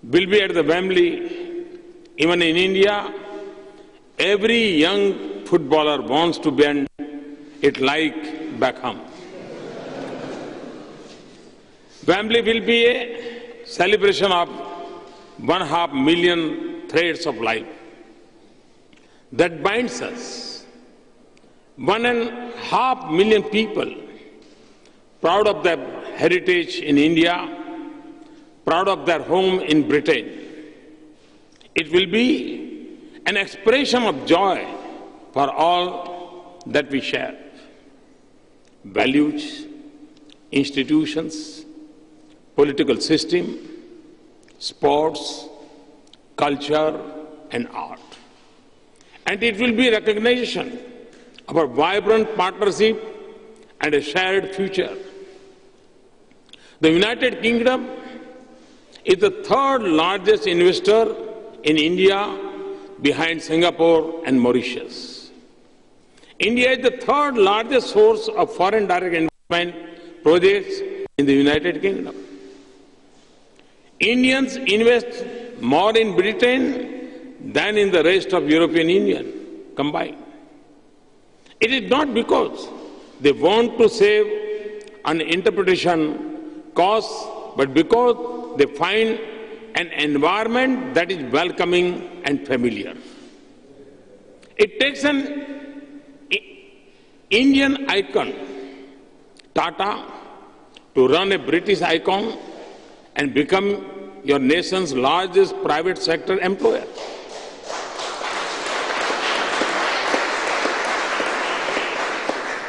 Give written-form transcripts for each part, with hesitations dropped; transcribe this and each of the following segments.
will be at the Wembley. Even in India, every young footballer wants to bend it like Beckham. Wembley will be a celebration of 1.5 million threads of life that binds us. 1.5 million people proud of their heritage in India, proud of their home in Britain. It will be an expression of joy for all that we share. Values, institutions, political system, sports, culture, and art. And it will be recognition of a vibrant partnership and a shared future. The United Kingdom is the third largest investor in India behind Singapore and Mauritius. India is the third largest source of foreign direct investment projects in the United Kingdom. Indians invest more in Britain than in the rest of European Union combined. It is not because they want to save on interpretation costs, but because they find an environment that is welcoming and familiar. It takes an Indian icon, Tata, to run a British icon and become your nation's largest private sector employer.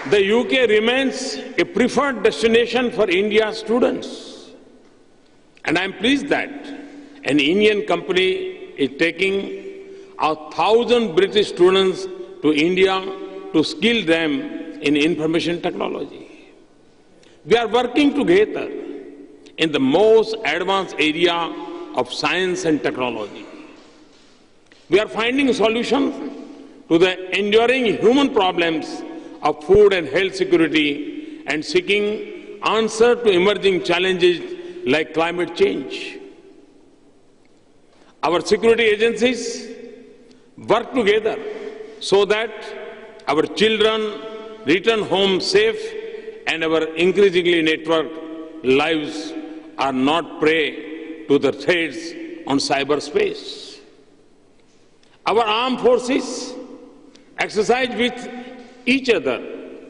The UK remains a preferred destination for India's students. And I'm pleased that an Indian company is taking 1,000 British students to India to skill them in information technology. We are working together in the most advanced area of science and technology. We are finding solutions to the enduring human problems of food and health security and seeking answers to emerging challenges like climate change. Our security agencies work together so that our children return home safe and our increasingly networked lives are not prey to the threats on cyberspace. Our armed forces exercise with each other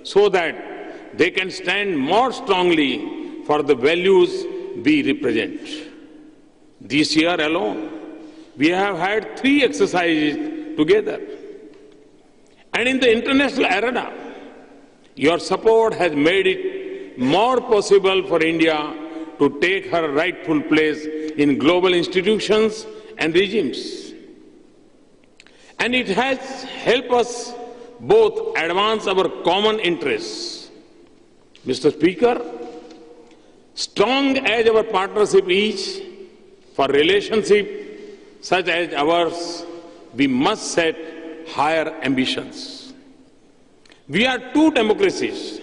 so that they can stand more strongly for the values we represent. This year alone, we have had 3 exercises together. And in the international arena, your support has made it more possible for India to take her rightful place in global institutions and regimes. And it has helped us both advance our common interests. Mr. Speaker, strong as our partnership is, for relationship such as ours, we must set higher ambitions. We are 2 democracies,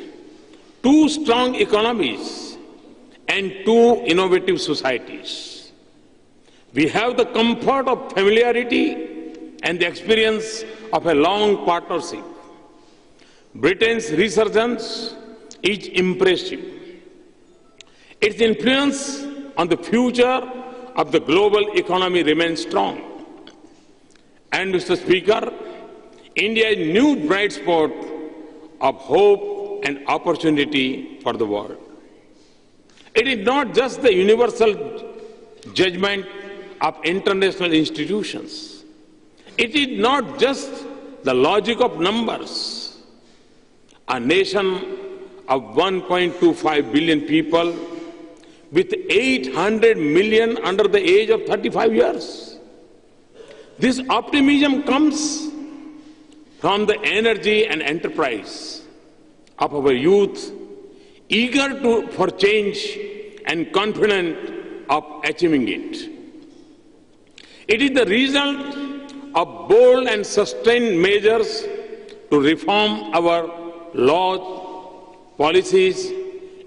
2 strong economies, and 2 innovative societies. We have the comfort of familiarity and the experience of a long partnership. Britain's resurgence is impressive. Its influence on the future of the global economy remains strong. And, Mr. Speaker, India is a new bright spot of hope and opportunity for the world. It is not just the universal judgment of international institutions. It is not just the logic of numbers. A nation of 1.25 billion people with 800 million under the age of 35 years. This optimism comes from the energy and enterprise of our youth, eager for change and confident of achieving it. It is the result of bold and sustained measures to reform our laws, policies,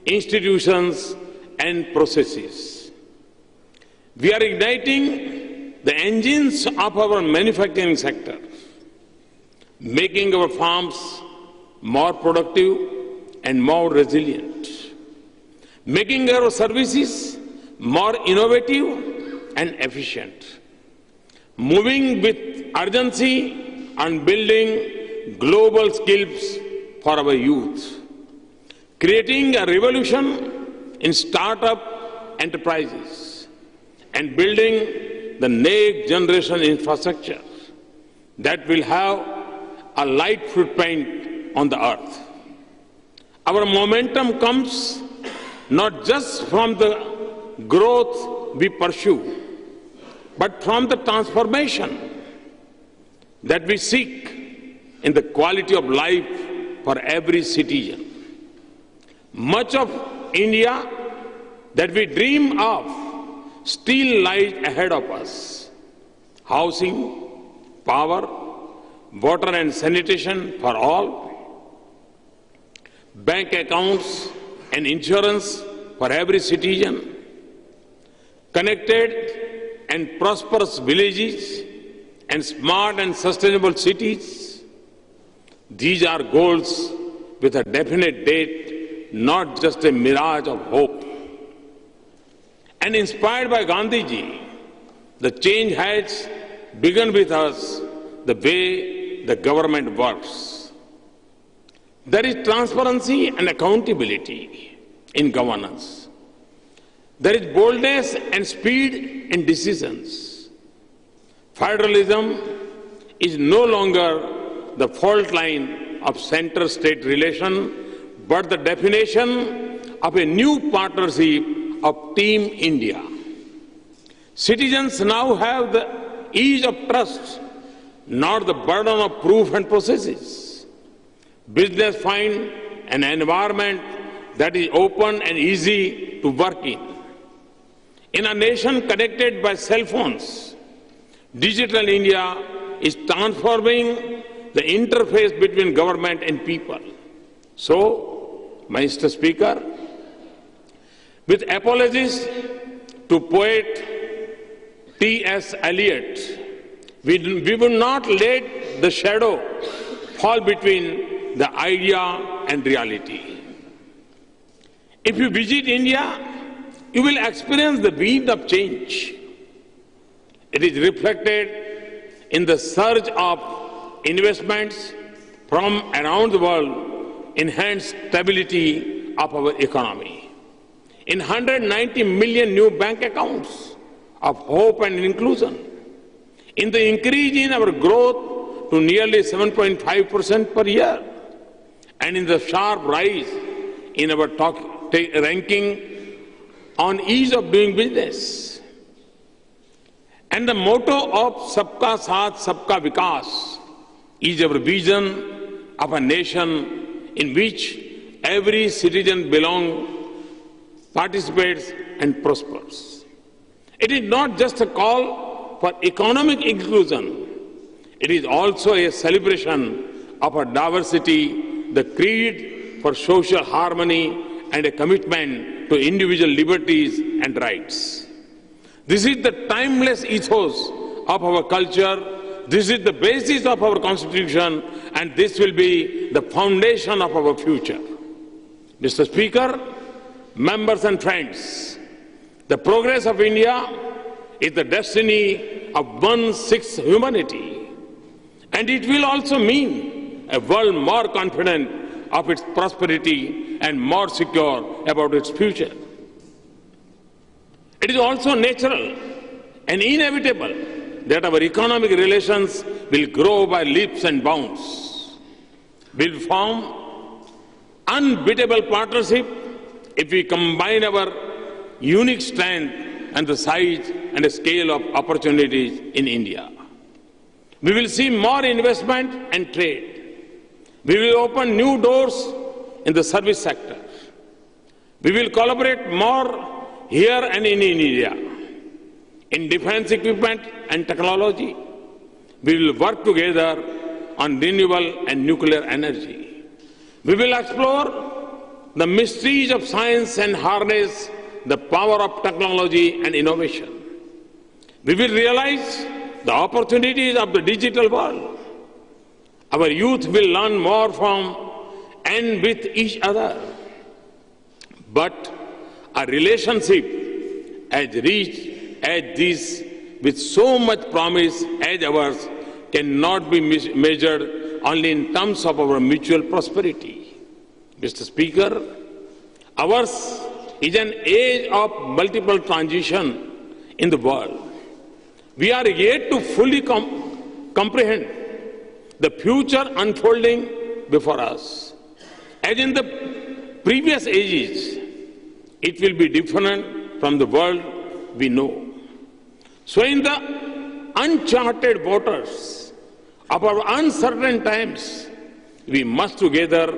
institutions, and processes. We are igniting the engines of our manufacturing sector, making our farms more productive and more resilient, making our services more innovative and efficient, moving with urgency on building global skills for our youth, creating a revolution in startup enterprises, and building the next generation infrastructure that will have a light footprint on the earth. Our momentum comes not just from the growth we pursue, but from the transformation that we seek in the quality of life for every citizen. Much of India that we dream of still lies ahead of us. Housing, power, water and sanitation for all, bank accounts and insurance for every citizen, connected and prosperous villages, and smart and sustainable cities. These are goals with a definite date, not just a mirage of hope. And inspired by Gandhiji, the change has begun with us, the way the government works. There is transparency and accountability in governance. There is boldness and speed in decisions. Federalism is no longer the fault line of center-state relation, but the definition of a new partnership of Team India. Citizens now have the ease of trust, not the burden of proof and processes. Business find an environment that is open and easy to work in. In a nation connected by cell phones, Digital India is transforming the interface between government and people. So, Mr. Speaker, with apologies to poet T.S. Eliot, we will not let the shadow fall between the idea and reality. If you visit India, you will experience the wind of change. It is reflected in the surge of investments from around the world, enhanced stability of our economy. In 190 million new bank accounts of hope and inclusion, in the increase in our growth to nearly 7.5% per year, and in the sharp rise in our ranking on ease of doing business. And the motto of Sabka Saath, Sabka Vikas is our vision of a nation in which every citizen belongs, participates and prospers. It is not just a call for economic inclusion, it is also a celebration of our diversity, the creed for social harmony and a commitment to individual liberties and rights. This is the timeless ethos of our culture, this is the basis of our constitution, and this will be the foundation of our future. Mr. Speaker, members and friends, the progress of India is the destiny of 1/6 humanity, and it will also mean a world more confident of its prosperity and more secure about its future. It is also natural and inevitable that our economic relations will grow by leaps and bounds. We'll form unbeatable partnership if we combine our unique strength and the size and the scale of opportunities in India. We will see more investment and trade. We will open new doors in the service sector. We will collaborate more here and in India. In defense equipment and technology, we will work together on renewable and nuclear energy. We will explore the mysteries of science and harness the power of technology and innovation. We will realize the opportunities of the digital world. Our youth will learn more from and with each other. But a relationship as rich as this, with so much promise as ours, cannot be measured only in terms of our mutual prosperity. Mr. Speaker, ours is an age of multiple transition in the world. We are yet to fully comprehend the future unfolding before us. As in the previous ages, it will be different from the world we know. So in the uncharted waters of our uncertain times, we must together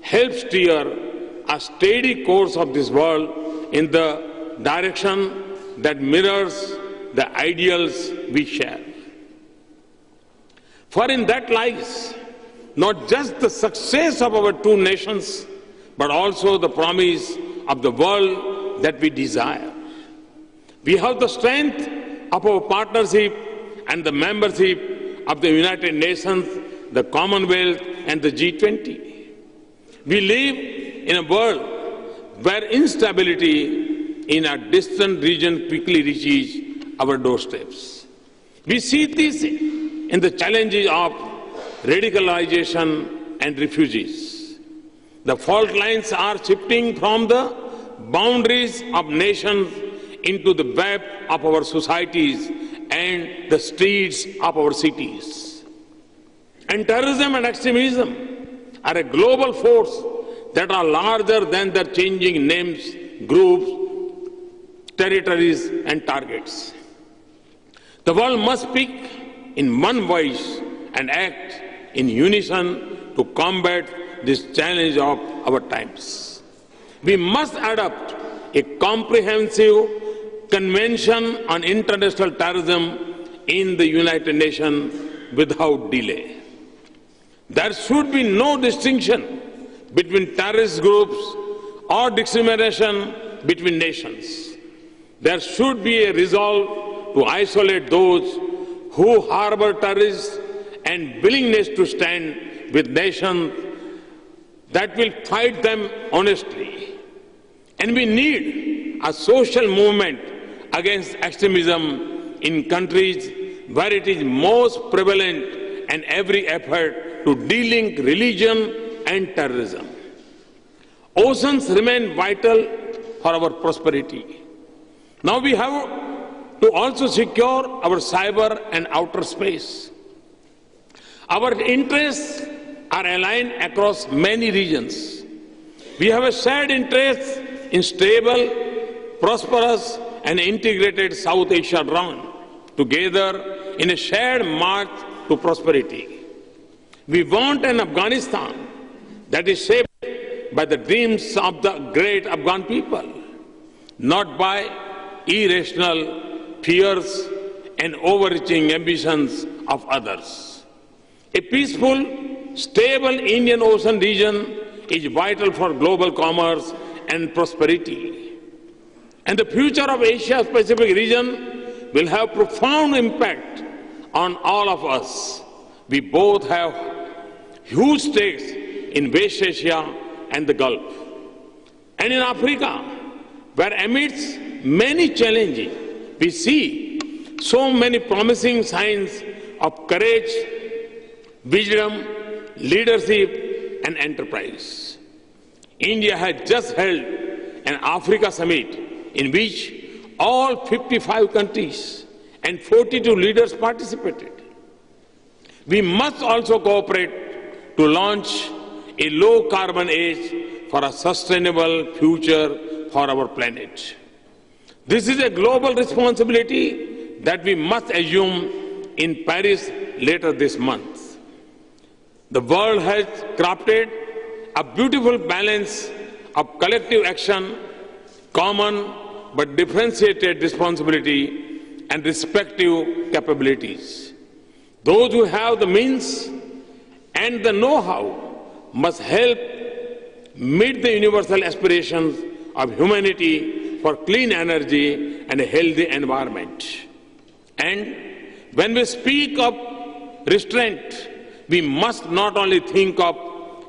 help steer a steady course of this world in the direction that mirrors the ideals we share. For in that lies not just the success of our two nations, but also the promise of the world that we desire. We have the strength of our partnership and the membership of the United Nations, the Commonwealth, and the G20. We live in a world where instability in a distant region quickly reaches our doorsteps. We see this in the challenges of radicalization and refugees. The fault lines are shifting from the boundaries of nations into the web of our societies and the streets of our cities. And terrorism and extremism are a global force that are larger than their changing names, groups, territories, and targets. The world must speak in one voice and act in unison to combat this challenge of our times. We must adopt a comprehensive Convention on International Terrorism in the United Nations without delay. There should be no distinction between terrorist groups or discrimination between nations. There should be a resolve to isolate those who harbor terrorists and willingness to stand with nations that will fight them honestly. And we need a social movement against extremism in countries where it is most prevalent, and every effort to de-link religion and terrorism. Oceans remain vital for our prosperity. Now we have to also secure our cyber and outer space. Our interests are aligned across many regions. We have a shared interest in stable, prosperous, and integrated South Asia round, together in a shared march to prosperity. We want an Afghanistan that is shaped by the dreams of the great Afghan people, not by irrational fears and overreaching ambitions of others. A peaceful, stable Indian Ocean region is vital for global commerce and prosperity. And the future of Asia-Pacific region will have profound impact on all of us. We both have huge stakes in West Asia and the Gulf. And in Africa, where amidst many challenges, we see so many promising signs of courage, wisdom, leadership, and enterprise. India has just held an Africa summit in which all 55 countries and 42 leaders participated. We must also cooperate to launch a low-carbon age for a sustainable future for our planet. This is a global responsibility that we must assume in Paris later this month. The world has crafted a beautiful balance of collective action, common but differentiated responsibility, and respective capabilities. Those who have the means and the know-how must help meet the universal aspirations of humanity for clean energy and a healthy environment. And when we speak of restraint, we must not only think of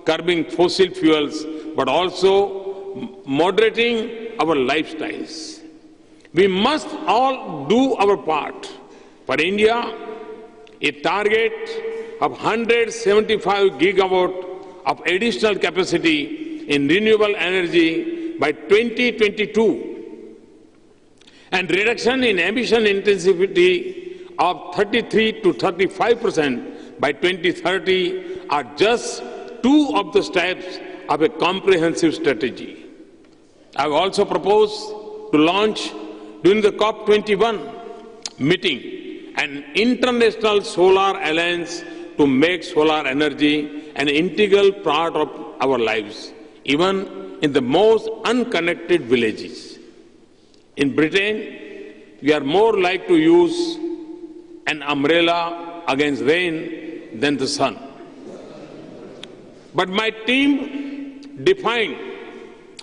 curbing fossil fuels, but also moderating our lifestyles. We must all do our part. For India, a target of 175 gigawatt of additional capacity in renewable energy by 2022 and reduction in emission intensity of 33 to 35% by 2030 are just two of the steps of a comprehensive strategy. I have also proposed to launch during the COP21 meeting an international solar alliance to make solar energy an integral part of our lives, even in the most unconnected villages. In Britain, we are more like to use an umbrella against rain than the sun. But my team defined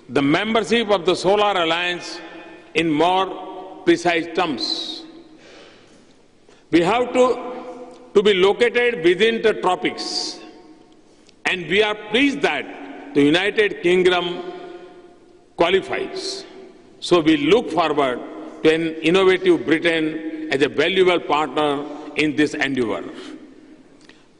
the membership of the Solar Alliance in more precise terms. We have to be located within the tropics, and we are pleased that the United Kingdom qualifies. So we look forward to an innovative Britain as a valuable partner in this endeavour.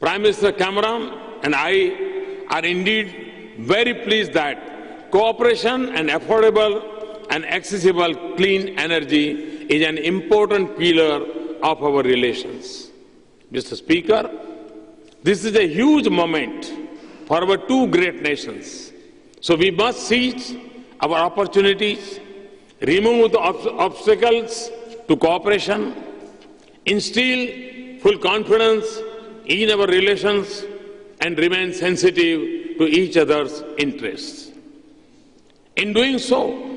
Prime Minister Cameron and I are indeed very pleased that cooperation and affordable and accessible clean energy is an important pillar of our relations. Mr. Speaker, this is a huge moment for our two great nations. So we must seize our opportunities, remove the obstacles to cooperation, instill full confidence in our relations, and remain sensitive to each other's interests. In doing so,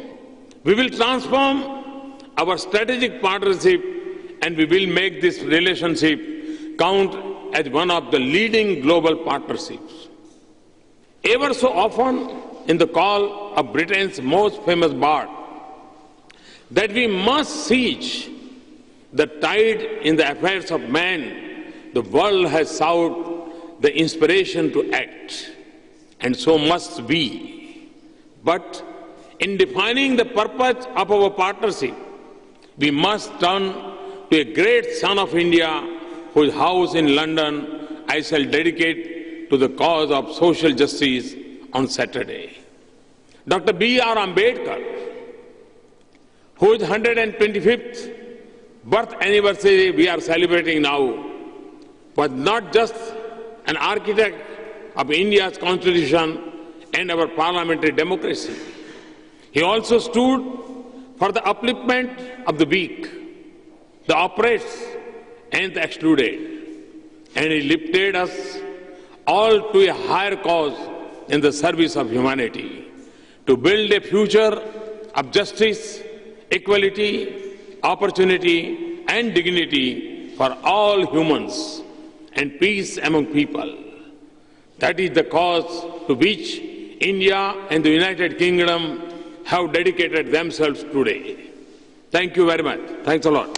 we will transform our strategic partnership and we will make this relationship count as one of the leading global partnerships. Ever so often, in the call of Britain's most famous bard, that we must seize the tide in the affairs of man, the world has sought the inspiration to act, and so must we. But in defining the purpose of our partnership, we must turn to a great son of India whose house in London I shall dedicate to the cause of social justice on Saturday. Dr. B.R. Ambedkar, whose 125th birth anniversary we are celebrating now, was not just an architect of India's constitution and our parliamentary democracy. He also stood for the upliftment of the weak, the oppressed, and the excluded. And he lifted us all to a higher cause in the service of humanity, to build a future of justice, equality, opportunity, and dignity for all humans, and peace among people. That is the cause to which India and the United Kingdom have dedicated themselves today. Thank you very much. Thanks a lot.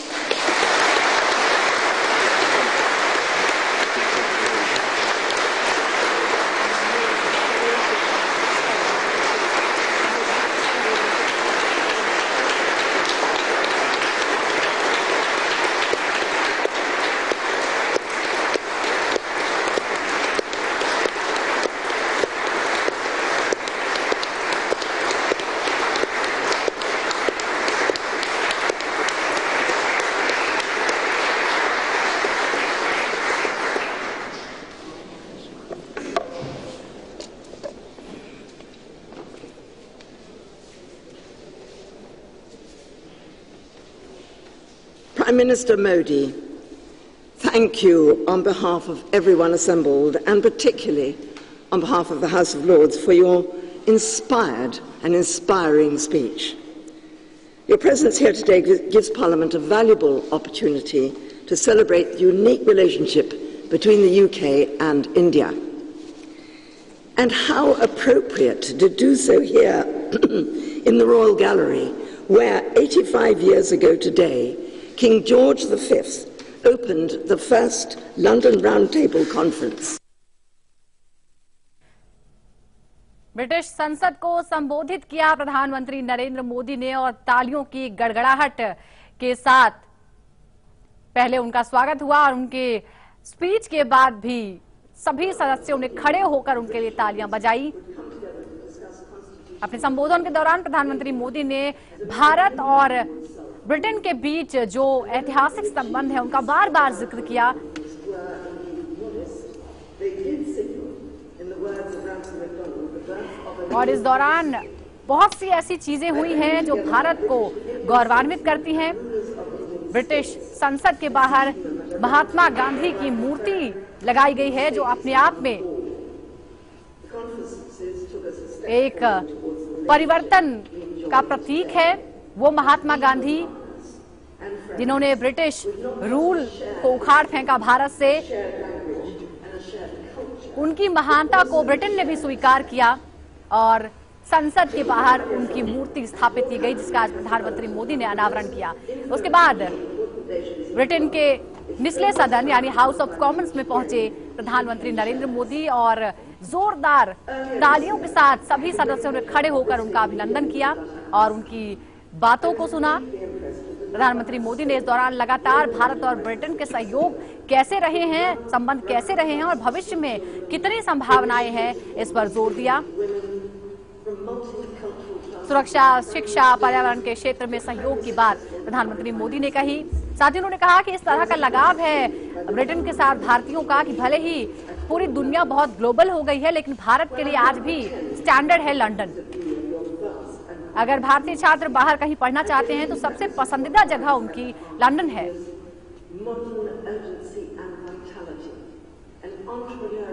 Prime Minister Modi, thank you on behalf of everyone assembled, and particularly on behalf of the House of Lords, for your inspired and inspiring speech. Your presence here today gives Parliament a valuable opportunity to celebrate the unique relationship between the UK and India. And how appropriate to do so here in the Royal Gallery, where 85 years ago today, King George V opened the first London Round Table Conference. British संसद को संबोधित किया प्रधानमंत्री नरेंद्र मोदी ने और तालियों की गड़गड़ाहट के साथ पहले उनका स्वागत हुआ और उनके स्पीच के बाद भी सभी सदस्यों ने खड़े होकर उनके लिए तालियां बजाई। अपने संबोधन के दौरान प्रधानमंत्री मोदी ने भारत और ब्रिटेन के बीच जो ऐतिहासिक संबंध है उनका बार बार जिक्र किया। और इस दौरान बहुत सी ऐसी चीजें हुई हैं जो भारत को गौरवान्वित करती हैं। ब्रिटिश संसद के बाहर महात्मा गांधी की मूर्ति लगाई गई है जो अपने आप में एक परिवर्तन का प्रतीक है। वो महात्मा गांधी जिन्होंने ब्रिटिश रूल को उखाड़ फेंका भारत से, उनकी महानता को ब्रिटेन ने भी स्वीकार किया और संसद के बाहर उनकी मूर्ति स्थापित की गई जिसका आज प्रधानमंत्री मोदी ने अनावरण किया। उसके बाद ब्रिटेन के निचले सदन यानी हाउस ऑफ कॉमन्स में पहुंचे प्रधानमंत्री नरेंद्र मोदी और जोरदार तालियों के साथ सभी सदस्यों ने खड़े होकर उनका अभिनंदन किया और उनकी बातों को सुना। प्रधानमंत्री मोदी ने इस दौरान लगातार भारत और ब्रिटेन के सहयोग कैसे रहे हैं, संबंध कैसे रहे हैं और भविष्य में कितनी संभावनाएं हैं इस पर जोर दिया। सुरक्षा, शिक्षा, पर्यावरण के क्षेत्र में सहयोग की बात प्रधानमंत्री मोदी ने कही। साथ ही उन्होंने कहा कि इस तरह का लगाव है ब्रिटेन के साथ भारतीयों का कि भले ही पूरी दुनिया बहुत ग्लोबल हो गई है लेकिन भारत के लिए आज भी स्टैंडर्ड है लंदन। अगर भारतीय छात्र बाहर कहीं पढ़ना चाहते हैं तो सबसे पसंदीदा जगह उनकी लंदन है।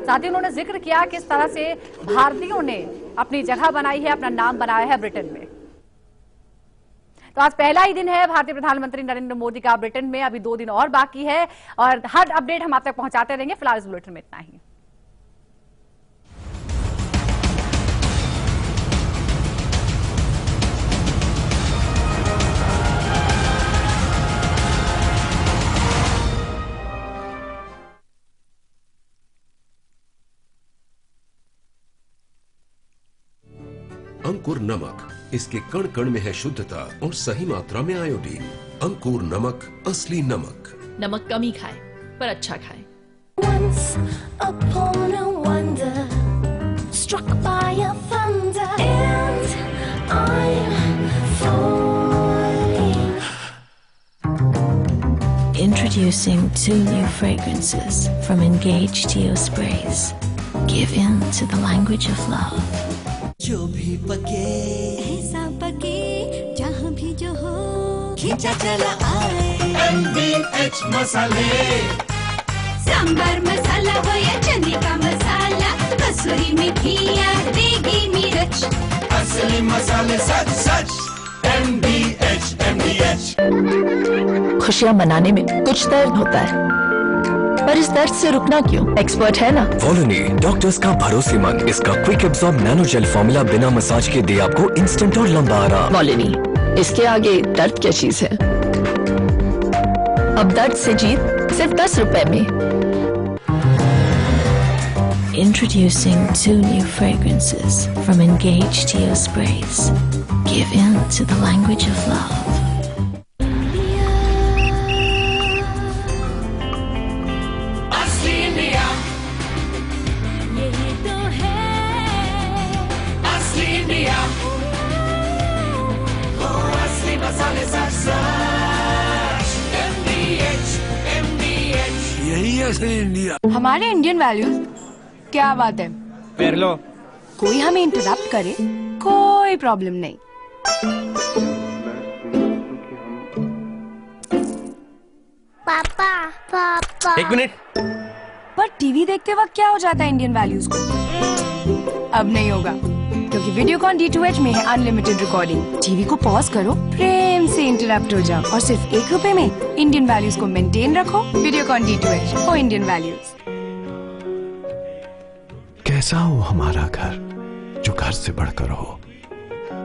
साथ ही उन्होंने जिक्र किया कि इस तरह से भारतीयों ने अपनी जगह बनाई है, अपना नाम बनाया है ब्रिटेन में। तो आज पहला ही दिन है भारतीय प्रधानमंत्री नरेंद्र मोदी का ब्रिटेन में। अभी 2 दिन और बाकी है और हर अपडेट हम आप तक पहुंचाते रहेंगे। फिलहाल इस बुलेटिन में इतना ही। अंकुर नमक, इसके कण कण में है शुद्धता और सही मात्रा में आयोडीन। अंकुर नमक, असली नमक। नमक कम ही खाए पर अच्छा खाए। Once upon a wonder, struck by a thunder, and I'm falling. Introducing 2 new fragrances from Engage Geo Sprays. Give in to the language of love. जो भी पके ऐसा पके जहाँ भी जो हो खींचा चला आए MDH मसाले। सांबर मसाला हो या चने का मसाला, कसूरी मेथी या देगी मिर्च, असली मसाले सच सच MDH। खुशियाँ मनाने में कुछ दर्द होता है पर इस दर्द से रुकना क्यों? एक्सपर्ट है ना वोलोनी, डॉक्टर्स का भरोसेमंद। इसका quick absorb nano gel formula बिना मसाज के दे आपको इंस्टेंट और लंबा आराम। वोलोनी, इसके आगे दर्द क्या चीज है? अब दर्द से जीत सिर्फ 10 रुपए में। Introducing 2 new fragrances from Engage Geo Sprays. Give in to the language of love. India. हमारे इंडियन वैल्यूज, क्या बात है। पैर लो। कोई हमें इंटरप्ट करे कोई प्रॉब्लम नहीं। पापा पापा 1 मिनट। पर टीवी देखते वक्त क्या हो जाता है इंडियन वैल्यूज को? अब नहीं होगा क्योंकि वीडियोकॉन D2H में है अनलिमिटेड रिकॉर्डिंग। टीवी को पॉज करो, प्रेम से इंटरप्ट हो जाओ और सिर्फ 1 रुपए में इंडियन वैल्यूज को मेंटेन रखो। Videocon D2H for Indian values. कैसा हो हमारा घर, जो घर से बढ़कर हो,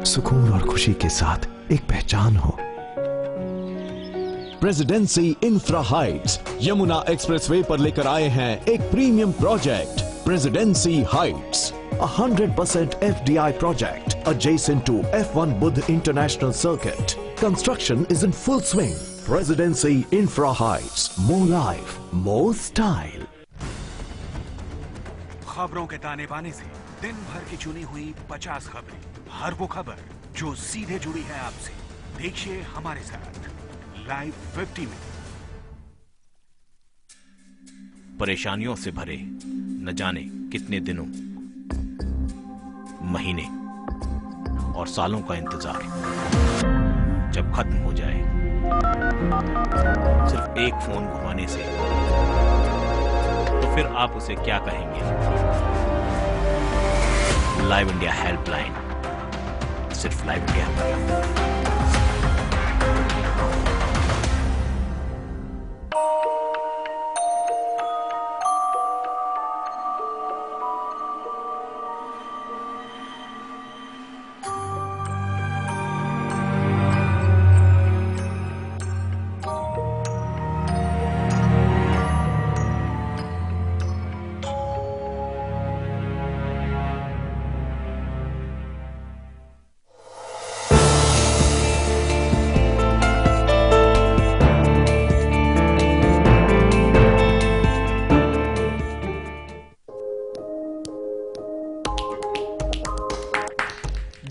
सुकून और खुशी के साथ एक पहचान हो। Presidency infra Heights Yamuna expressway पर लेकर आए हैं एक premium project presidency Heights, 100% FDI project adjacent to F1 Buddh International Circuit. Construction is in full swing. Presidency Infra Heights. More life, more style. खबरों के ताने बाने से दिन भर की चुनी हुई 50 खबरें, हर वो खबर जो सीधे जुड़ी है आपसे। देखिए हमारे साथ लाइव 50 में। परेशानियों से भरे न जाने कितने दिनों, महीने और सालों का इंतजार जब खत्म हो जाए, सिर्फ एक फोन घुमाने से, तो फिर आप उसे क्या कहेंगे? लाइव इंडिया हेल्पलाइन, सिर्फ लाइव इंडिया पर।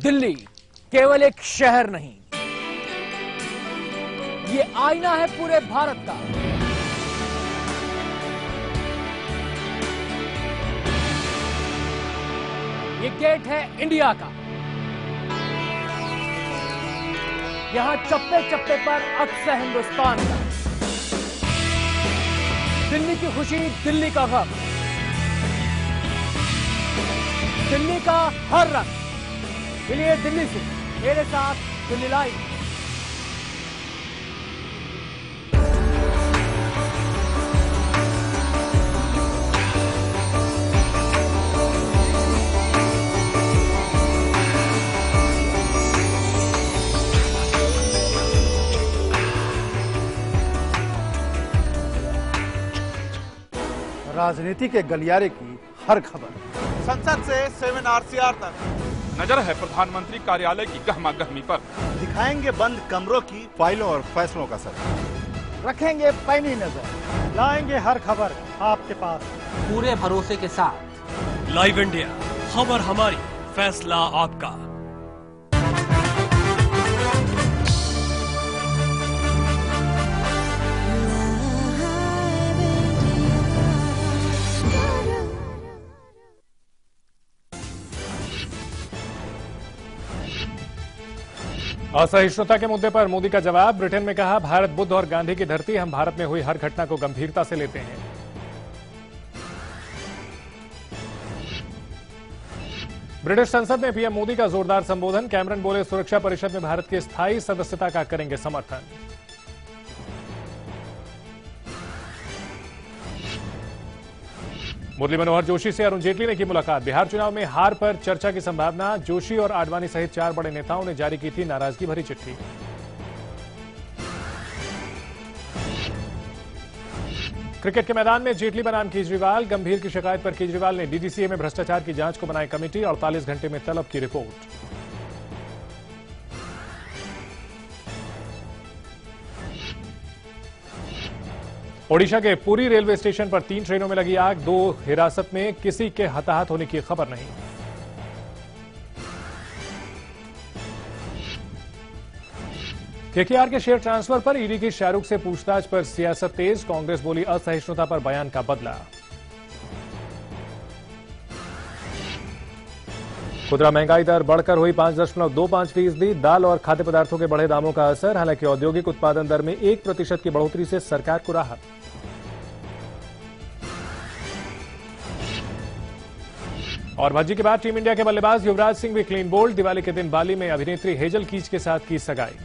दिल्ली केवल एक शहर नहीं, ये आईना है पूरे भारत का। ये गेट है इंडिया का। यहां चप्पे चप्पे पर अक्स है हिंदुस्तान का। दिल्ली की खुशी, दिल्ली का गम, दिल्ली का हर रंग। मिलिए दिल्ली से मेरे साथ दिल्ली लाइव। राजनीति के गलियारे की हर खबर, संसद से 7 RCR तक नजर है प्रधानमंत्री कार्यालय की गहमा गहमी पर। दिखाएंगे बंद कमरों की फाइलों और फैसलों का सर, रखेंगे पैनी नजर, लाएंगे हर खबर आपके पास पूरे भरोसे के साथ। लाइव इंडिया, खबर हमारी, फैसला आपका। असहिष्णुता के मुद्दे पर मोदी का जवाब। ब्रिटेन में कहा, भारत बुद्ध और गांधी की धरती, हम भारत में हुई हर घटना को गंभीरता से लेते हैं। ब्रिटिश संसद में पीएम मोदी का जोरदार संबोधन। कैमरन बोले, सुरक्षा परिषद में भारत की स्थायी सदस्यता का करेंगे समर्थन। मुरली मनोहर जोशी से अरुण जेटली ने की मुलाकात। बिहार चुनाव में हार पर चर्चा की संभावना। जोशी और आडवाणी सहित 4 बड़े नेताओं ने जारी की थी नाराजगी भरी चिट्ठी। क्रिकेट के मैदान में जेटली बनाम केजरीवाल। गंभीर की शिकायत पर केजरीवाल ने डीडीसीए में भ्रष्टाचार की जांच को बनाई कमेटी। 48 घंटे में तलब की रिपोर्ट। ओडिशा के पुरी रेलवे स्टेशन पर 3 ट्रेनों में लगी आग। 2 हिरासत में, किसी के हताहत होने की खबर नहीं। केकेआर के शेयर ट्रांसफर पर ईडी की शाहरुख से पूछताछ पर सियासत तेज। कांग्रेस बोली, असहिष्णुता पर बयान का बदला। खुदरा महंगाई दर बढ़कर हुई 5.25%। दाल और खाद्य पदार्थों के बढ़े दामों का असर। हालांकि औद्योगिक उत्पादन दर में 1% की बढ़ोतरी से सरकार को राहत। और भज्जी के बाद टीम इंडिया के बल्लेबाज युवराज सिंह भी क्लीन बोल्ड। दिवाली के दिन बाली में अभिनेत्री हेजल कीच के साथ की सगाई।